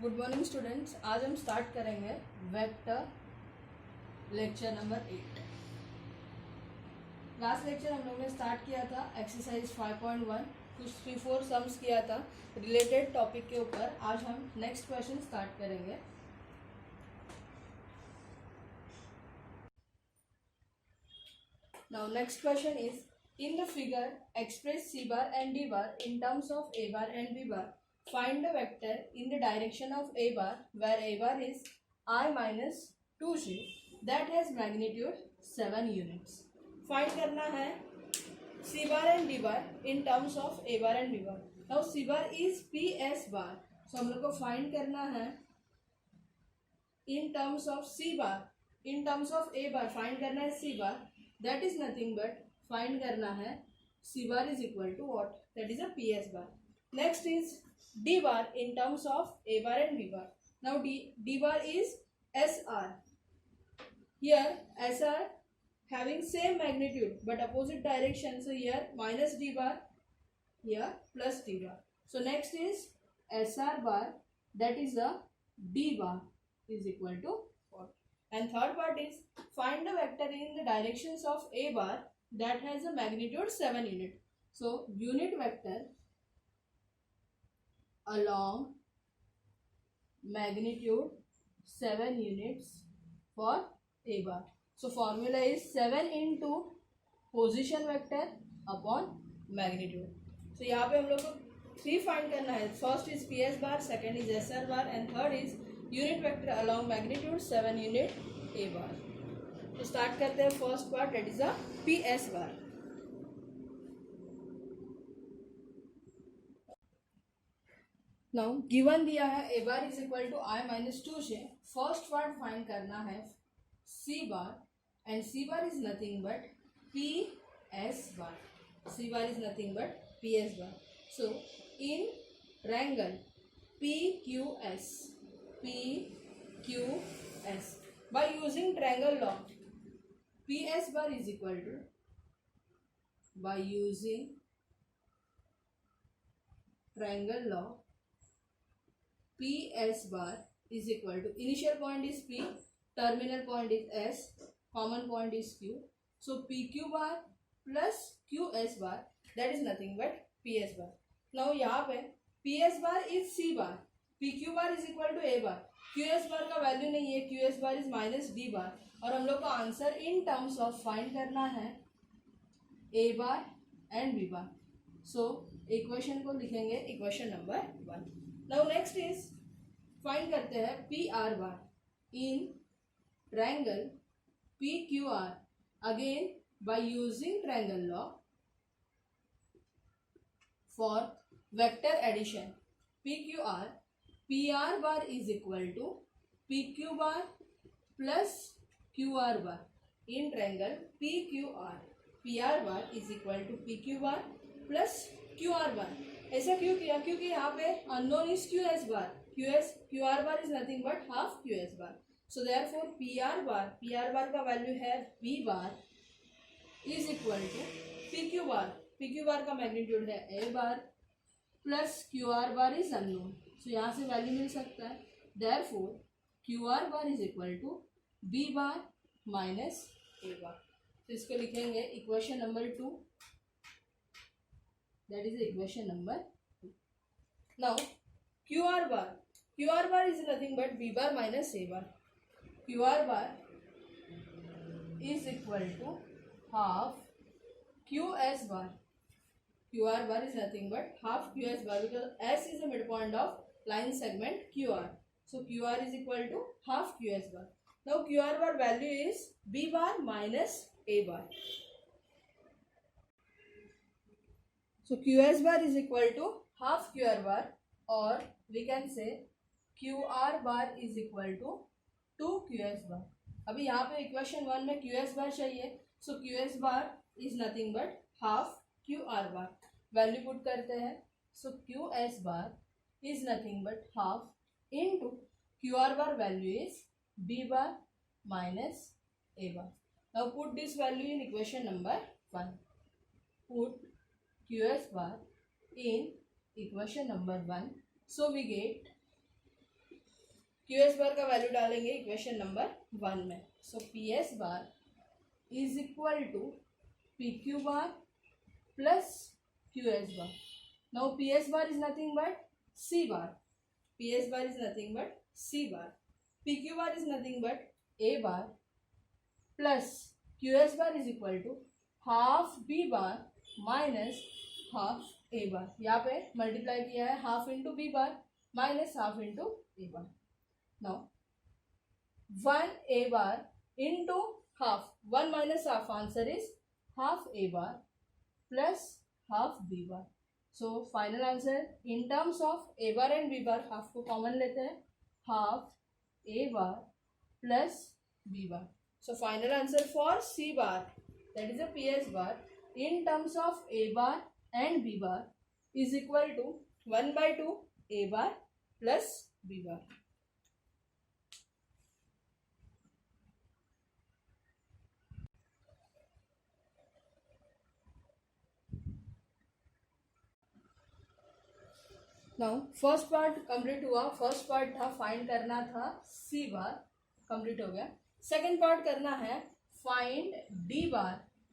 Good morning students. आज हम start करेंगे vector lecture number 8। Last lecture हम लोगों ने स्टार्ट किया था एक्सरसाइज 5.1, कुछ 3-4 सम्स किया था रिलेटेड टॉपिक के ऊपर। आज हम नेक्स्ट क्वेश्चन स्टार्ट करेंगे। Now next question is in the figure express C bar and D bar in terms of A bar and B bar. Find the vector in the direction of a bar where a bar is I minus 2j that has magnitude 7 units. Find करना है C bar and D bar in terms of A bar and B bar. Now C bar is PS bar. So हम लोग को find करना है in terms of C bar. In terms of A bar find करना है C bar. That is nothing but find करना है C bar is equal to what? That is a PS bar. Next is D bar in terms of A bar and B bar. Now D bar is SR. Here SR having same magnitude but opposite direction. So here minus D bar, here plus D bar. So next is SR bar, that is a D bar is equal to what? And third part is find the vector in the directions of A bar that has a magnitude 7 unit. So unit vector along magnitude 7 units for A bar. So formula is 7 into position vector upon magnitude. So यहाँ पे हम लोग को 3 find करना है. First is PS bar, second is SR bar and third is unit vector along magnitude 7 unit A bar. तो start करते हैं first part, that is a PS bar. Now given दिया है A bar is equal to I minus 2j. First part find करना है C bar and C bar is nothing but P S bar. C bar is nothing but P S bar. So in triangle P Q S by using triangle law P S bar is equal to by using triangle law PS bar is equal to initial point is P, terminal point is S, common point is Q. So PQ bar plus QS bar, that is nothing but PS bar. Now यहाँ पे PS bar is C bar, PQ bar is equal to A bar, QS bar का value नहीं है, QS bar is minus D bar. और हम लोग को answer in terms of find करना है A bar and B bar. So equation को लिखेंगे equation number 1. Now next is find करते हैं P R bar in triangle P Q R again by using triangle law for vector addition P R bar is equal to P Q bar plus Q R bar in triangle P R bar is equal to P Q bar plus Q R bar. ऐसा क्यों किया? क्योंकि यहाँ पे unknown is Q S bar. Q R bar is nothing but half Q S bar. So therefore P R bar का value है B bar is equal to P Q bar का magnitude है A bar plus Q R bar is unknown. So यहाँ से value मिल सकता है. Therefore Q R bar is equal to B bar minus A बार. तो इसको लिखेंगे equation number 2. That is the equation number 2. Now QR bar is nothing but B bar minus A bar. QR bar is equal to half QS bar. QR bar is nothing but half QS bar because S is the midpoint of line segment QR. So QR is equal to half QS bar. Now QR bar value is B bar minus A bar. So QS bar is equal to half QR bar or we can say QR bar is equal to 2 QS bar. अभी यहाँ पे equation 1 में QS bar चाहिए. So QS bar is nothing but half QR bar. Value put करते हैं. So QS bar is nothing but half into QR bar value is B bar minus A bar. Now put this value in equation number 1. Put QS bar in equation number 1. So we get Q S bar का value डालेंगे equation number 1 में. So P S bar is equal to P Q bar plus Q S bar. Now P S bar is nothing but C bar. P S bar is nothing but C bar. P Q bar is nothing but A bar plus Q S bar is equal to half B bar minus half A bar. यहाँ पे multiply किया है half into b bar minus half into a bar. Now 1 a bar into half. 1 minus half answer is half A bar plus half B bar. So final answer in terms of A bar and B bar half को common लेते हैं. Half A bar plus B bar. So final answer for c bar that is a PS bar in terms of A bar and B bar is equal to 1 by 2 A bar plus B bar. Now first part complete हुआ. First part था find करना था C bar, complete हो गया. Second part करना है find D bar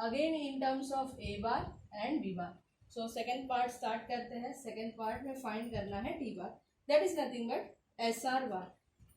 again in terms of A bar and B bar. So second part start करते हैं. सेकेंड पार्ट में फाइंड करना है D bar. That is nothing but S R bar.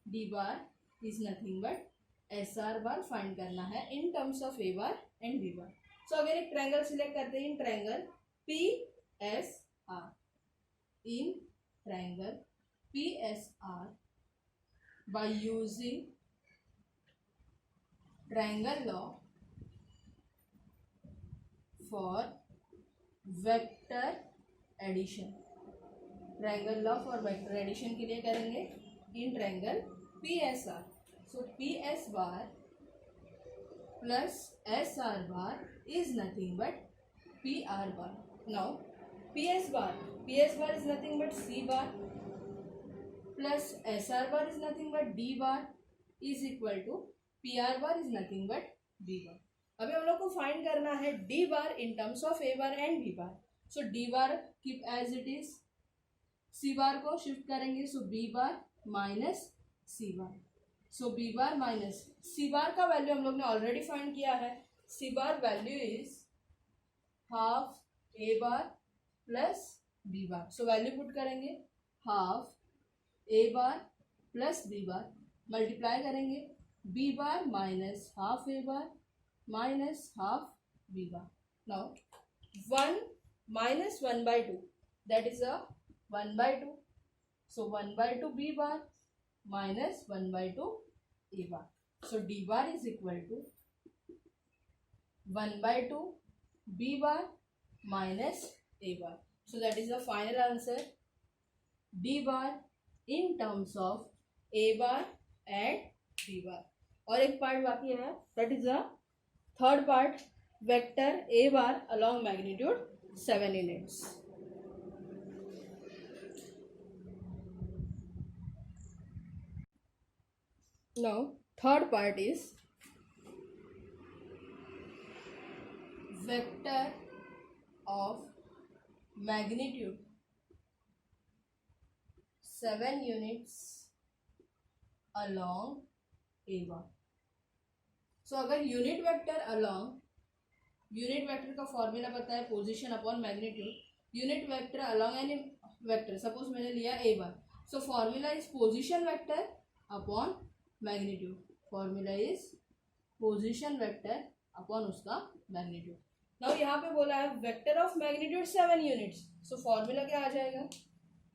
D bar is nothing but S R bar find करना है in terms of A bar and B bar. So अगर एक triangle select करते हैं in triangle P S R. In triangle P S R by using triangle law for vector addition. Triangle law for vector addition के लिए करेंगे in triangle P S R. So P S bar plus S R bar is nothing but P R bar. Now P S bar is nothing but C bar plus S R bar is nothing but d bar is equal to P R bar is nothing but b bar. अभी हम लोग को find करना है D bar in terms of A bar and B bar. So D bar keep as it is. C bar को shift करेंगे. So B bar minus C bar. So B bar minus C bar का value हम लोग ने already find किया है. C bar value is half A bar plus B bar. So value put करेंगे half ए bar plus B bar. Multiply करेंगे B bar minus half A bar minus half b bar. Now 1 minus 1 by 2 that is a 1 by 2. So 1 by 2 b bar minus 1 by 2 a bar. So d bar is equal to 1 by 2 b bar minus a bar. So that is the final answer d bar in terms of a bar and b bar. और एक part बाकी है that is a third part vector A bar along magnitude 7 units. Now third part is vector of magnitude 7 units along A bar. So अगर unit vector along, unit vector का formula पता है position upon magnitude. Unit vector along any vector suppose मैंने लिया A bar. So formula is position vector upon magnitude. Formula is position vector upon उसका magnitude. Now यहाँ पे बोला है vector of magnitude 7 units. So formula क्या आ जाएगा?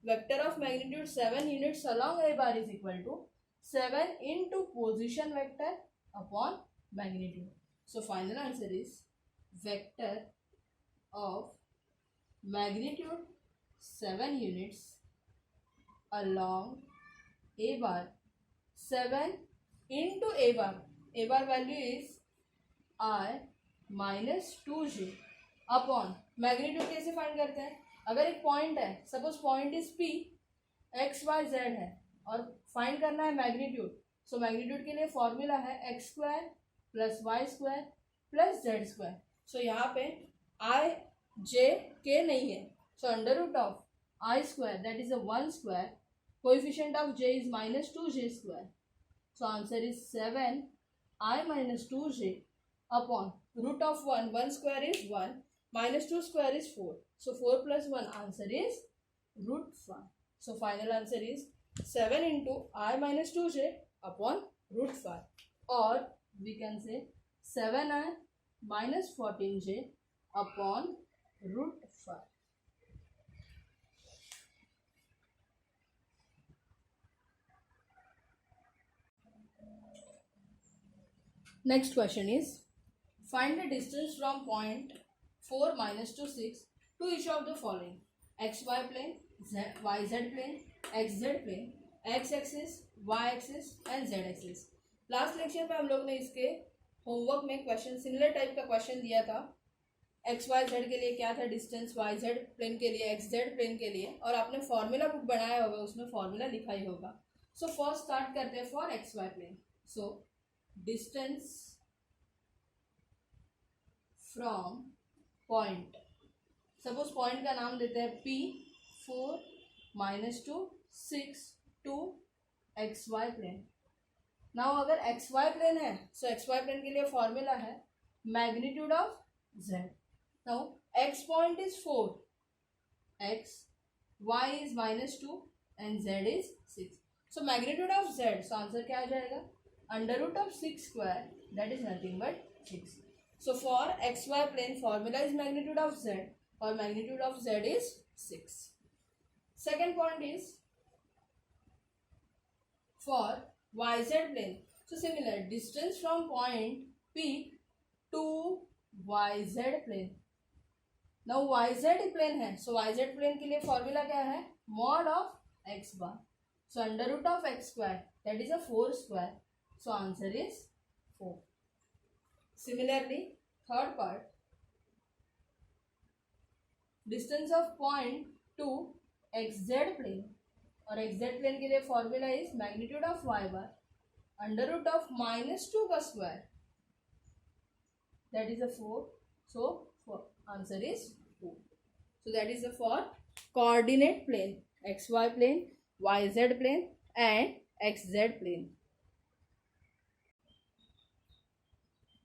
Vector of magnitude 7 units along A bar is equal to 7 into position vector upon magnitude. So final answer is vector of magnitude 7 units along a bar. 7 into a bar. A bar value is I minus 2j upon magnitude. कैसे find करते हैं? अगर एक point है suppose point is P x y z है और find करना है मैग्नीट्यूड. सो मैग्नीट्यूड के लिए फॉर्मूला है X square plus Y square plus Z square. So यहाँ पे आई जे के नहीं है. So under root of I square that is a 1 square Coefficient of j is minus 2j square. So answer is 7i minus 2j upon root of 1. 1 square is 1. Minus 2 square is 4. So 4 plus 1 answer is root 5. So final answer is 7 into I minus 2j upon root 5. Or we can say 7i minus 14j upon root 5. Next question is, find the distance from point 4 minus to 6 to each of the following: xy plane, yz plane, xz plane, x axis, y axis and z axis. Last lecture में हम लोग ने इसके homework में question similar type का question दिया था. X y Z के लिए क्या था डिस्टेंस, वाई जेड प्लेन के लिए, एक्स जेड प्लेन के लिए, और आपने फॉर्मूला बुक बनाया होगा, उसमें फॉर्मूला लिखा ही होगा. सो फर्स्ट स्टार्ट करते हैं for x Y plane. So distance from point, suppose point का नाम देते हैं P, 4 minus two 6 to x Y plane. Now अगर एक्स वाई प्लेन है, सो एक्स वाई प्लेन के लिए फॉर्मूला है magnitude of z. Now x point is 4, x, y is minus 2 and z is 6. So magnitude of z, so answer क्या आ जाएगा? Under root of 6 square, that is nothing but 6. So for xy plane formula is magnitude of z, or magnitude of z is 6. Second point is for yz plane. So similar distance from point P to yz plane. Now yz plane है, so yz plane के लिए formula क्या है? Mod of x bar. So under root of x square, that is a 4 square. So answer is 4. Similarly, third part, distance of point to xz plane, और xz plane के लिए formula is magnitude of y bar under root of minus 2 का square, that is a 4. So answer is 2. So that is the for coordinate plane, xy plane, yz plane and xz plane.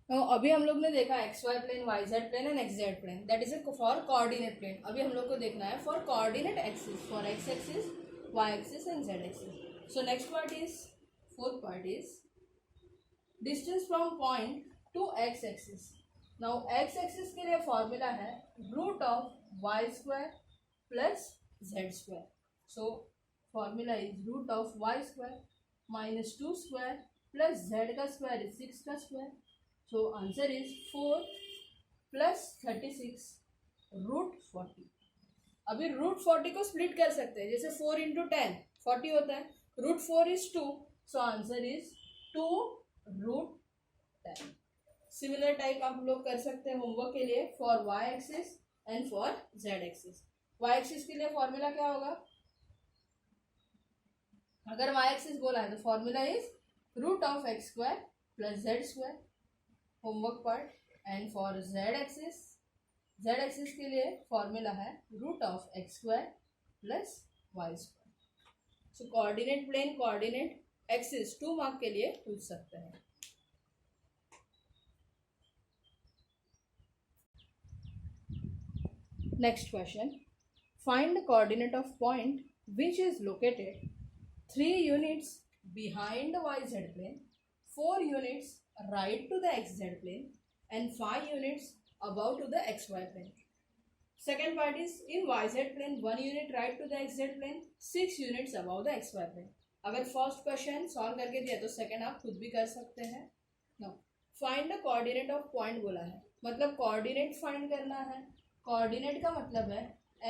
तो अभी हम लोग ने देखा x Y plane, Y Z plane and x Z plane, that is for coordinate plane. अभी हम लोग को देखना है for coordinate axis, for x axis, y axis and z axis. So next part is, fourth part is distance from point to x axis. Now x axis के लिए formula है root of y square plus Z square. So formula is root of y square minus 2 square plus Z का square is 6 का square. So answer is 4 plus 36 root 40. अभी root 40 को split कर सकते हैं, जैसे 4 इंटू 10 40 होता है. Root 4 is 2, so answer is 2 root 10. Similar type आप लोग कर सकते हैं होमवर्क के लिए for y axis and for z axis. Y axis के लिए फॉर्मूला क्या होगा? अगर वाई एक्सिस बोला है तो formula is root of x square plus Z square, homework part. And for z axis के लिए फॉर्मूला है root of x square plus Y square. So coordinate plane, coordinate axis 2 mark के लिए पूछ सकते हैं. Next question, find the coordinate of point which is located 3 units behind the y Z plane, 4 units right to the xz plane and 5 units above to the xy plane. Second part is in yz plane 1 unit right to the xz plane, 6 units above the xy plane. अगर first question solve करके दिया तो second आप खुद भी कर सकते हैं. No, find the coordinate of point बोला है, मतलब कोऑर्डिनेट फाइंड करना है. कोऑर्डिनेट का मतलब है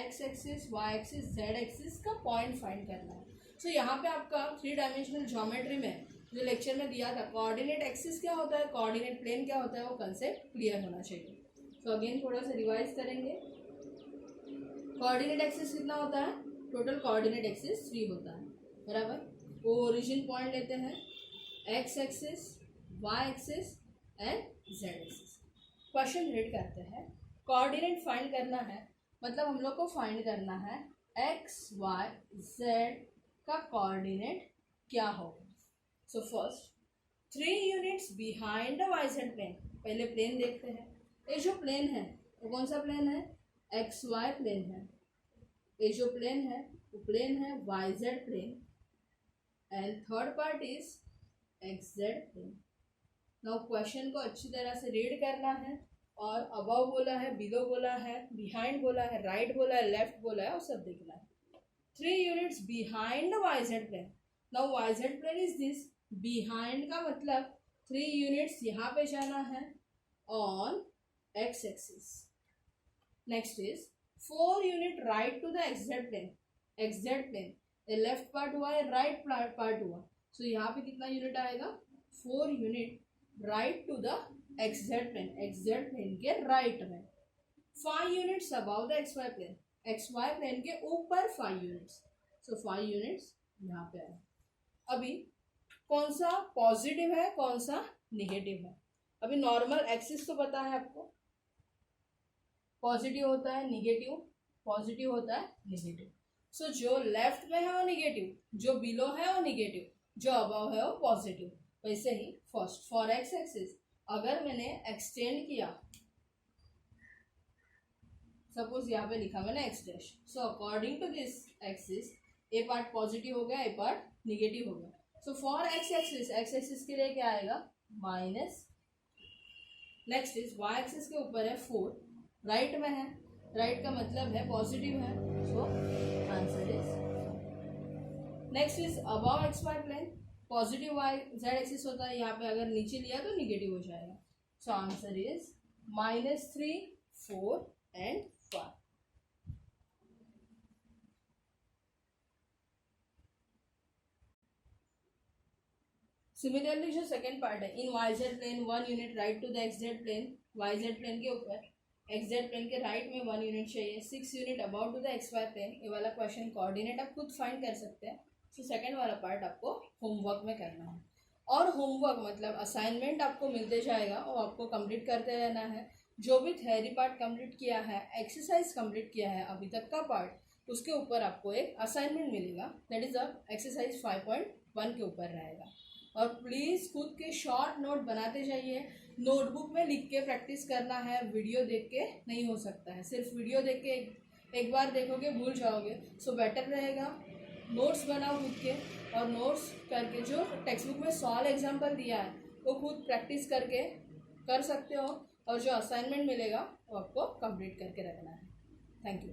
x axis, y axis, z axis का पॉइंट फाइंड करना है. सो यहाँ पे आपका 3 डायमेंशनल ज्योमेट्री में जो लेक्चर में दिया था कोऑर्डिनेट एक्सिस क्या होता है, कोऑर्डिनेट प्लेन क्या होता है, वो कंसेप्ट क्लियर होना चाहिए. तो अगेन थोड़ा सा रिवाइज करेंगे. कोऑर्डिनेट एक्सिस कितना होता है? टोटल कोऑर्डिनेट एक्सिस 3 होता है, बराबर. वो ओरिजिन पॉइंट लेते हैं x axis, y axis and z axis. Question read करते हैं. कोऑर्डिनेट फाइंड करना है, मतलब हम लोग को फाइंड करना है एक्स वाई जेड का कोऑर्डिनेट क्या होगा? So first 3 units behind the y Z plane. पहले प्लेन देखते हैं। ये जो प्लेन है वो कौन सा प्लेन है? एक्स वाई प्लेन है। ये जो प्लेन है वो प्लेन है y Z plane and third part is x Z plane. Now question को अच्छी तरह से रीड करना है और अबव बोला है, बिलो बोला है, बिहाइंड बोला है, राइट बोला है, लेफ्ट बोला है, और सब देखना है। 3 units behind the y Z plane. Now y Z plane is this. Behind का मतलब 3 यूनिट्स यहाँ पे जाना है on x axis. Next is 4 unit right to the x Z plane. X Z plane left part हुआ है, right part हुआ, सो यहाँ पे कितना यूनिट आएगा? 4 unit right to the x Z plane, x Z plane के राइट में। 5 units above the x Y plane, x Y plane के ऊपर 5 यूनिट्स, सो 5 यूनिट्स यहाँ पे आए। अभी कौन सा पॉजिटिव है, कौन सा निगेटिव है? अभी नॉर्मल एक्सिस तो पता है आपको, पॉजिटिव होता है, निगेटिव, पॉजिटिव होता है, निगेटिव। सो जो लेफ्ट में है वो निगेटिव, जो बिलो है वो निगेटिव, जो अबव है वो पॉजिटिव। वैसे ही फर्स्ट फॉर एक्स एक्सिस अगर मैंने एक्सटेंड किया, सपोज यहाँ पे लिखा मैंने x dash, so according to this axis a part positive हो गया, ए पार्ट निगेटिव हो गया। सो फॉर एक्स एक्सिस के लिए क्या आएगा? Minus. Next is y axis के ऊपर है 4, राइट में है, राइट का मतलब है पॉजिटिव है, so answer is. Next is above x Y plane, positive y z axis होता है, यहाँ पे अगर नीचे लिया तो निगेटिव हो जाएगा, so answer is -3, 4 and 5। Similarly जो सेकेंड पार्ट है, in Y Z plane 1 unit right to the x Z plane, Y Z plane के ऊपर एक्स जेड प्लेन के राइट में 1 यूनिट चाहिए, 6 unit about to the x Y plane. ये वाला question coordinate आप खुद फाइंड कर सकते हैं। सो सेकेंड वाला पार्ट आपको होमवर्क में करना है, और होमवर्क मतलब असाइनमेंट आपको मिलते जाएगा और आपको कंप्लीट करते रहना है। जो भी थ्योरी पार्ट कंप्लीट किया है, एक्सरसाइज कंप्लीट किया है अभी तक का पार्ट, उसके ऊपर आपको एक असाइनमेंट मिलेगा, दैट इज अ एक्सरसाइज 5.1 के ऊपर रहेगा। और प्लीज़ खुद के शॉर्ट नोट बनाते जाइए, नोटबुक में लिख के प्रैक्टिस करना है, वीडियो देख के नहीं हो सकता है। सिर्फ वीडियो देख के एक बार देखोगे भूल जाओगे, सो बेटर रहेगा नोट्स बनाओ खुद के, और नोट्स करके जो टेक्स्ट बुक में सॉल्व एग्जाम्पल दिया है वो खुद प्रैक्टिस करके कर सकते हो, और जो असाइनमेंट मिलेगा वो आपको कंप्लीट करके रखना है। Thank you.